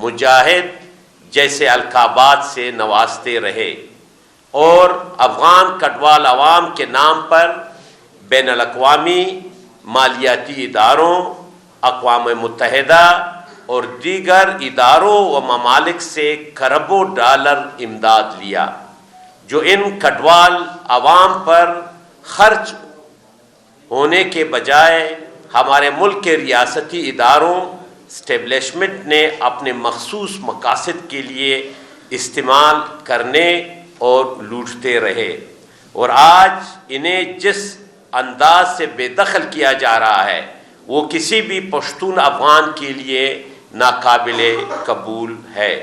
مجاہد جیسے القابات سے نوازتے رہے اور افغان کڈوال عوام کے نام پر بین الاقوامی مالیاتی اداروں، اقوام متحدہ اور دیگر اداروں و ممالک سے کروڑوں ڈالر امداد لیا، جو ان کڈوال عوام پر خرچ ہونے کے بجائے ہمارے ملک کے ریاستی اداروں اسٹیبلشمنٹ نے اپنے مخصوص مقاصد کے لیے استعمال کرنے اور لوٹتے رہے، اور آج انہیں جس انداز سے بے دخل کیا جا رہا ہے وہ کسی بھی پشتون افغان کے لیے ناقابل قبول ہے،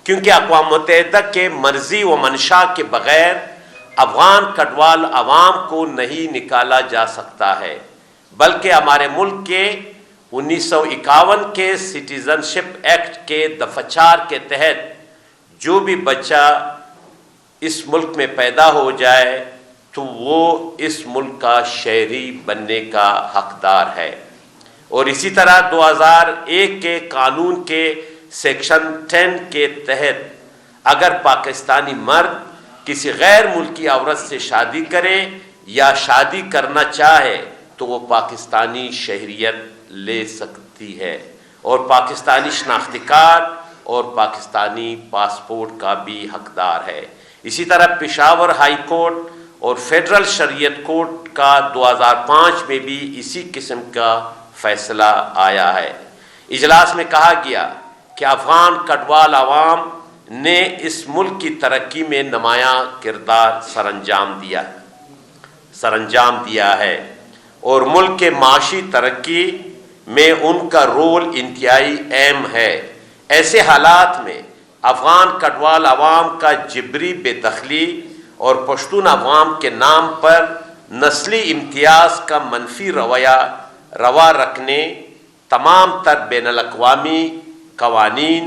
کیونکہ اقوام متحدہ کے مرضی و منشا کے بغیر افغان کڈوال عوام کو نہیں نکالا جا سکتا ہے، بلکہ ہمارے ملک کے 1951 کے سٹیزن شپ ایکٹ کے دفعہ 4 کے تحت جو بھی بچہ اس ملک میں پیدا ہو جائے تو وہ اس ملک کا شہری بننے کا حقدار ہے، اور اسی طرح 2001 کے قانون کے سیکشن 10 کے تحت اگر پاکستانی مرد کسی غیر ملکی عورت سے شادی کرے یا شادی کرنا چاہے تو وہ پاکستانی شہریت لے سکتی ہے اور پاکستانی شناختی کارڈ اور پاکستانی پاسپورٹ کا بھی حقدار ہے۔ اسی طرح پشاور ہائی کورٹ اور فیڈرل شریعت کورٹ کا 2005 میں بھی اسی قسم کا فیصلہ آیا ہے۔ اجلاس میں کہا گیا کہ افغان کڈوال عوام نے اس ملک کی ترقی میں نمایاں کردار سرانجام دیا ہے اور ملک کے معاشی ترقی میں ان کا رول انتہائی اہم ہے۔ ایسے حالات میں افغان کڈوال عوام کا جبری بے دخلی اور پشتون عوام کے نام پر نسلی امتیاز کا منفی رویہ روا رکھنے تمام تر بین الاقوامی قوانین،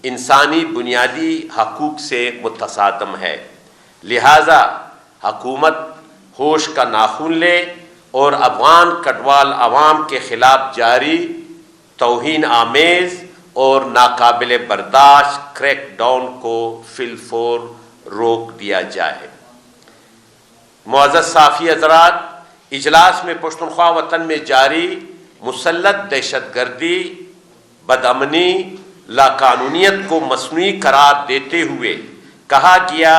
انسانی بنیادی حقوق سے متصادم ہے، لہذا حکومت ہوش کا ناخن لے اور افغان کڈوال عوام کے خلاف جاری توہین آمیز اور ناقابل برداشت کریک ڈاؤن کو فی الفور روک دیا جائے۔ معزز صحافی حضرات، اجلاس میں پختونخوا وطن میں جاری مسلط دہشت گردی، بدامنی، لاقانونیت کو مصنوعی قرار دیتے ہوئے کہا گیا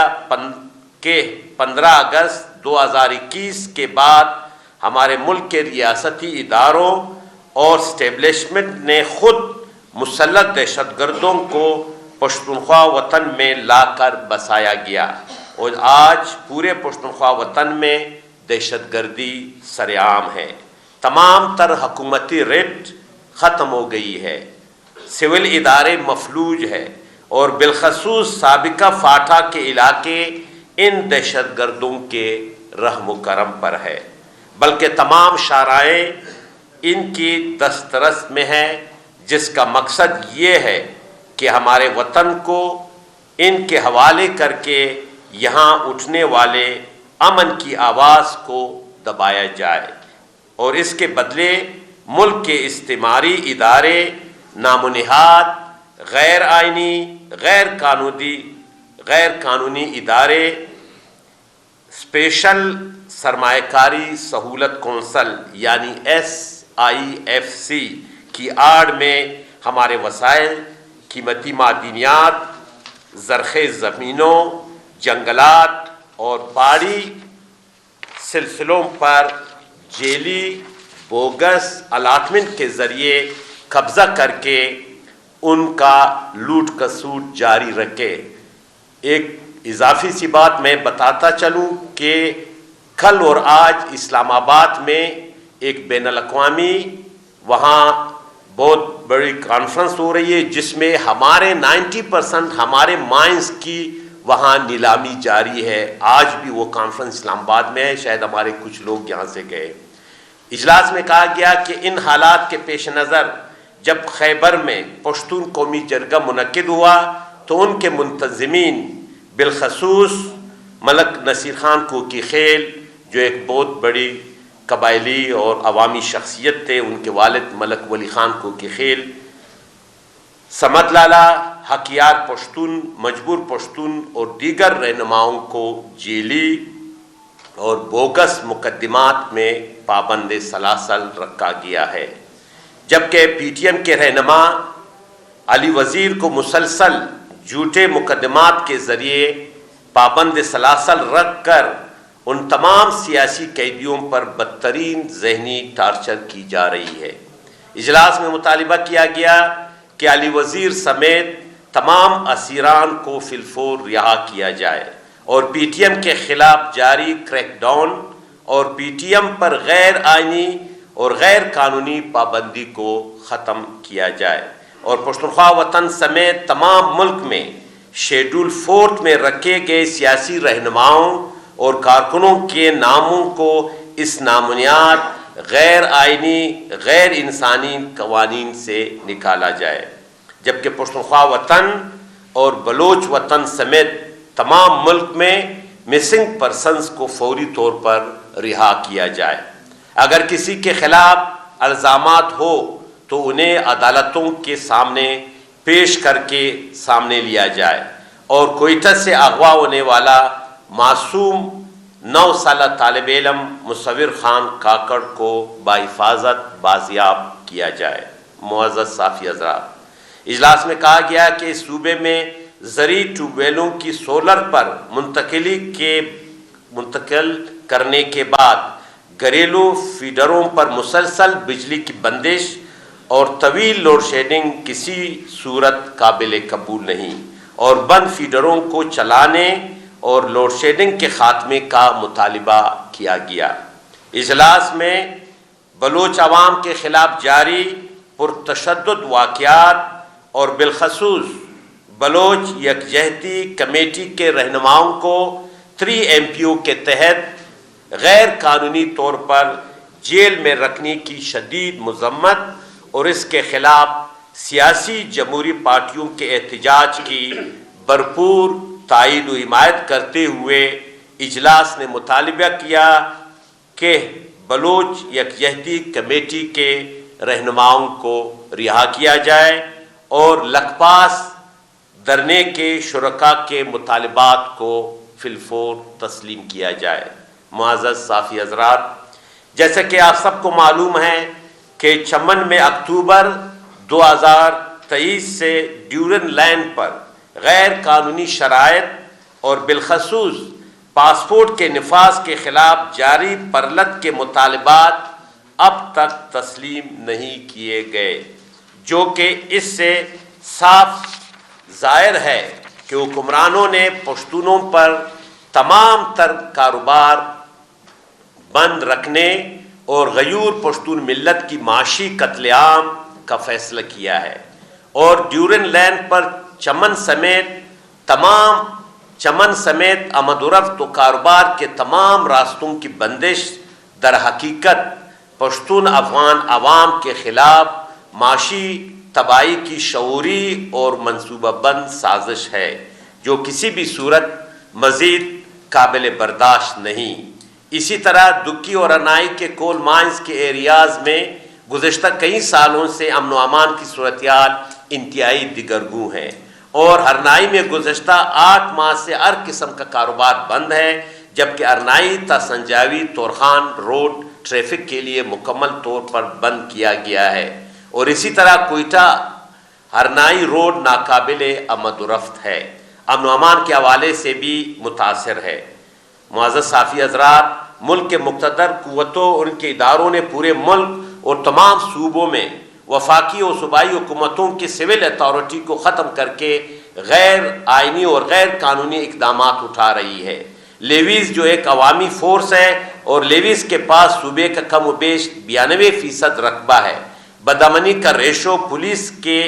کہ 15 اگست 2021 کے بعد ہمارے ملک کے ریاستی اداروں اور اسٹیبلشمنٹ نے خود مسلط دہشت گردوں کو پختونخوا وطن میں لا کر بسایا گیا، اور آج پورے پختونخوا وطن میں دہشت گردی سرعام ہے۔ تمام تر حکومتی ریٹ ختم ہو گئی ہے، سول ادارے مفلوج ہے، اور بالخصوص سابقہ فاٹا کے علاقے ان دہشت گردوں کے رحم و کرم پر ہے، بلکہ تمام شاہراہیں ان کی دسترس میں ہے، جس کا مقصد یہ ہے کہ ہمارے وطن کو ان کے حوالے کر کے یہاں اٹھنے والے امن کی آواز کو دبایا جائے، اور اس کے بدلے ملک کے استعماری ادارے نام و نہاد غیر آئینی غیر قانونی ادارے اسپیشل سرمایہ کاری سہولت کونسل یعنی SIFC کی آڑ میں ہمارے وسائل، قیمتی معدنیات، زرخیز زمینوں، جنگلات اور پہاڑی سلسلوں پر جیلی بوگس الاٹمنٹ کے ذریعے قبضہ کر کے ان کا لوٹ کسوٹ جاری رکھے۔ ایک اضافی سی بات میں بتاتا چلوں کہ کل اور آج اسلام آباد میں ایک بین الاقوامی وہاں بہت بڑی کانفرنس ہو رہی ہے، جس میں ہمارے 90% ہمارے مائنز کی وہاں نیلامی جاری ہے۔ آج بھی وہ کانفرنس اسلام آباد میں ہے، شاید ہمارے کچھ لوگ یہاں سے گئے۔ اجلاس میں کہا گیا کہ ان حالات کے پیش نظر جب خیبر میں پشتون قومی جرگہ منعقد ہوا تو ان کے منتظمین بالخصوص ملک نصیر خان کوکی خیل، جو ایک بہت بڑی قبائلی اور عوامی شخصیت تھے، ان کے والد ملک ولی خان کوکی خیل سمد لالا، حقیار پشتون، مجبور پشتون اور دیگر رہنماؤں کو جیلی اور بوگس مقدمات میں پابند سلاسل رکھا گیا ہے، جبکہ پی ٹی ایم کے رہنما علی وزیر کو مسلسل جھوٹے مقدمات کے ذریعے پابند سلاسل رکھ کر ان تمام سیاسی قیدیوں پر بدترین ذہنی ٹارچر کی جا رہی ہے۔ اجلاس میں مطالبہ کیا گیا کہ علی وزیر سمیت تمام اسیران کو فی الفور رہا کیا جائے اور پی ٹی ایم کے خلاف جاری کریک ڈاؤن اور پی ٹی ایم پر غیر آئینی اور غیر قانونی پابندی کو ختم کیا جائے اور پختونخوا وطن سمیت تمام ملک میں شیڈول 4 میں رکھے گئے سیاسی رہنماؤں اور کارکنوں کے ناموں کو اس نامنیاد غیر آئینی غیر انسانی قوانین سے نکالا جائے، جبکہ پختونخوا وطن اور بلوچ وطن سمیت تمام ملک میں مسنگ پرسنز کو فوری طور پر رہا کیا جائے۔ اگر کسی کے خلاف الزامات ہو تو انہیں عدالتوں کے سامنے پیش کر کے سامنے لیا جائے اور کوئٹہ سے اغوا ہونے والا معصوم 9 سالہ طالب علم مصور خان کاکڑ کو بحفاظت بازیاب کیا جائے۔ معزز صافی حضرات، اجلاس میں کہا گیا کہ اس صوبے میں زرعی ٹیوب ویلوں کی سولر پر منتقل کرنے کے بعد گھریلو فیڈروں پر مسلسل بجلی کی بندش اور طویل لوڈ شیڈنگ کسی صورت قابل قبول نہیں اور بند فیڈروں کو چلانے اور لوڈ شیڈنگ کے خاتمے کا مطالبہ کیا گیا۔ اجلاس میں بلوچ عوام کے خلاف جاری پرتشدد واقعات اور بالخصوص بلوچ یکجہتی کمیٹی کے رہنماؤں کو 3 MPO کے تحت غیر قانونی طور پر جیل میں رکھنے کی شدید مذمت اور اس کے خلاف سیاسی جمہوری پارٹیوں کے احتجاج کی بھرپور تائید و حمایت کرتے ہوئے اجلاس نے مطالبہ کیا کہ بلوچ یکجہتی کمیٹی کے رہنماؤں کو رہا کیا جائے اور لکھپاس دھرنے کے شرکاء کے مطالبات کو فی الفور تسلیم کیا جائے۔ معزز صافی حضرات، جیسا کہ آپ سب کو معلوم ہے کہ چمن میں اکتوبر 2023 سے ڈیورن لینڈ پر غیر قانونی شرائط اور بالخصوص پاسپورٹ کے نفاذ کے خلاف جاری پرلت کے مطالبات اب تک تسلیم نہیں کیے گئے، جو کہ اس سے صاف ظاہر ہے کہ حکمرانوں نے پشتونوں پر تمام تر کاروبار بند رکھنے اور غیور پشتون ملت کی معاشی قتل عام کا فیصلہ کیا ہے اور ڈیورن لینڈ پر چمن سمیت آمد و رفت و کاروبار کے تمام راستوں کی بندش در حقیقت پشتون افغان عوام کے خلاف معاشی تباہی کی شعوری اور منصوبہ بند سازش ہے، جو کسی بھی صورت مزید قابل برداشت نہیں۔ اسی طرح دکی اور انائی کے کول مائنز کے ایریاز میں گزشتہ کئی سالوں سے امن و امان کی صورتحال انتہائی دگرگوں ہے اور ہرنائی میں گزشتہ 8 ماہ سے ہر قسم کا کاروبار بند ہے، جبکہ ارنائی تا سنجاوی تورخان روڈ ٹریفک کے لیے مکمل طور پر بند کیا گیا ہے اور اسی طرح کوئٹہ ہرنائی روڈ ناقابل آمد و رفت ہے، امن و امان کے حوالے سے بھی متاثر ہے۔ معزز صافی حضرات، ملک کے مقتدر قوتوں اور ان کے اداروں نے پورے ملک اور تمام صوبوں میں وفاقی اور صوبائی حکومتوں کی سول اتھارٹی کو ختم کر کے غیر آئینی اور غیر قانونی اقدامات اٹھا رہی ہے۔ لیویز جو ایک عوامی فورس ہے اور لیویز کے پاس صوبے کا کم و بیش 92% رقبہ ہے، بدامنی کا ریشو پولیس کے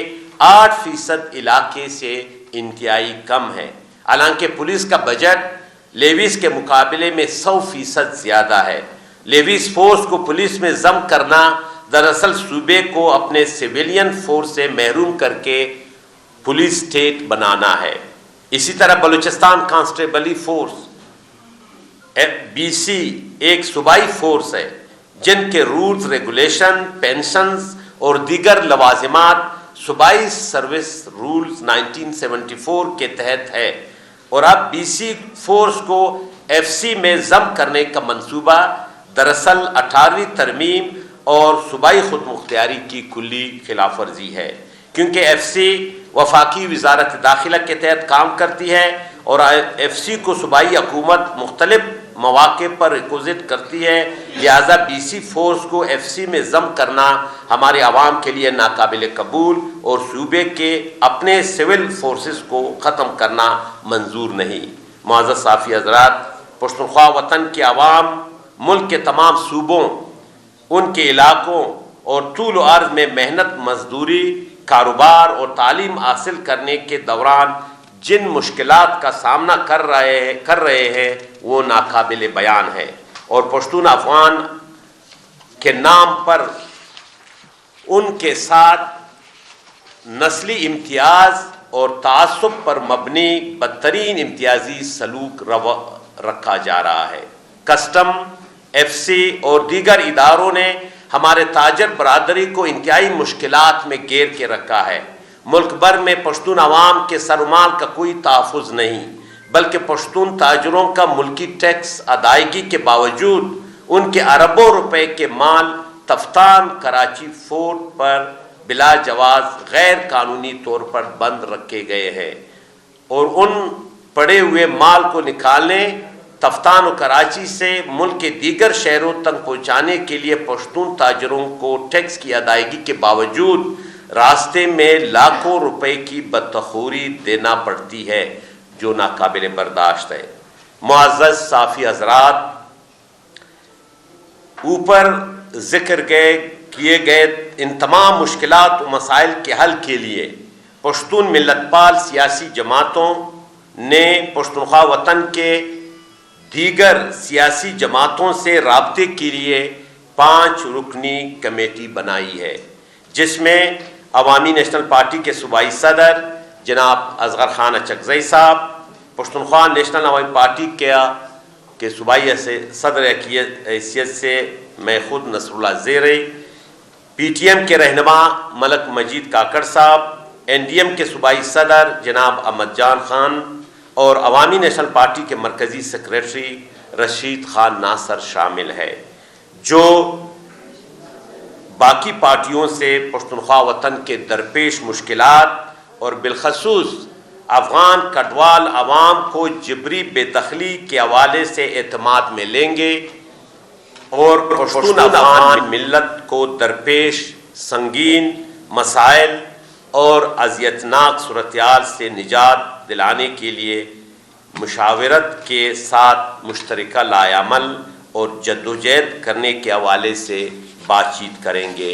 8% علاقے سے انتہائی کم ہے، حالانکہ پولیس کا بجٹ لیویز کے مقابلے میں 100% زیادہ ہے۔ لیویز فورس کو پولیس میں ضم کرنا دراصل صوبے کو اپنے سویلین فورس سے محروم کر کے پولیس اسٹیٹ بنانا ہے۔ اسی طرح بلوچستان کانسٹیبلی فورس BC ایک صوبائی فورس ہے جن کے رولز ریگولیشن، پینشنز اور دیگر لوازمات صوبائی سروس رولز 1974 کے تحت ہے اور اب بی سی فورس کو ایف سی میں ضم کرنے کا منصوبہ دراصل 18ویں ترمیم اور صوبائی خود مختاری کی کلی خلاف ورزی ہے، کیونکہ ایف سی وفاقی وزارت داخلہ کے تحت کام کرتی ہے اور ایف سی کو صوبائی حکومت مختلف مواقع پر ریکوزٹ کرتی ہے، لہذا بی سی فورس کو ایف سی میں ضم کرنا ہمارے عوام کے لیے ناقابل قبول اور صوبے کے اپنے سول فورسز کو ختم کرنا منظور نہیں۔ معزز صحافی حضرات، پختونخوا وطن کے عوام ملک کے تمام صوبوں، ان کے علاقوں اور طول و عرض میں محنت مزدوری، کاروبار اور تعلیم حاصل کرنے کے دوران جن مشکلات کا سامنا کر رہے ہیں وہ ناقابل بیان ہے، اور پشتون افغان کے نام پر ان کے ساتھ نسلی امتیاز اور تعصب پر مبنی بدترین امتیازی سلوک رکھا جا رہا ہے۔ کسٹم، ایف سی اور دیگر اداروں نے ہمارے تاجر برادری کو انتہائی مشکلات میں گھیر کے رکھا ہے۔ ملک بھر میں پشتون عوام کے سر و مال کا کوئی تحفظ نہیں، بلکہ پشتون تاجروں کا ملکی ٹیکس ادائیگی کے باوجود ان کے اربوں روپے کے مال تفتان کراچی فورٹ پر بلا جواز غیر قانونی طور پر بند رکھے گئے ہیں، اور ان پڑے ہوئے مال کو نکالنے، تفتان و کراچی سے ملک کے دیگر شہروں تک پہنچانے کے لیے پشتون تاجروں کو ٹیکس کی ادائیگی کے باوجود راستے میں لاکھوں روپے کی بدتخوری دینا پڑتی ہے، جو ناقابل برداشت ہے۔ معزز صحافی حضرات، اوپر ذکر کیے گئے ان تمام مشکلات و مسائل کے حل کے لیے پشتون ملت پال سیاسی جماعتوں نے پختونخوا وطن کے دیگر سیاسی جماعتوں سے رابطے کے لیے 5 رکنی کمیٹی بنائی ہے، جس میں عوامی نیشنل پارٹی کے صوبائی صدر جناب اصغر خان اچکزئی صاحب، پختونخوا نیشنل عوامی پارٹی کے صوبائی صدر کی حیثیت سے میں خود نصر اللہ زیرئی، پی ٹی ایم کے رہنما ملک مجید کاکڑ صاحب، این ڈی ایم کے صوبائی صدر جناب احمد جان خان اور عوامی نیشنل پارٹی کے مرکزی سیکریٹری رشید خان ناصر شامل ہے، جو باقی پارٹیوں سے پختونخوا وطن کے درپیش مشکلات اور بالخصوص افغان کڈوال عوام کو جبری بے دخلی کے حوالے سے اعتماد میں لیں گے اور پشتون افغان ملت کو درپیش سنگین مسائل اور اذیتناک صورتحال سے نجات دلانے کے لیے مشاورت کے ساتھ مشترکہ لائحہ عمل اور جدوجہد کرنے کے حوالے سے بات چیت کریں گے۔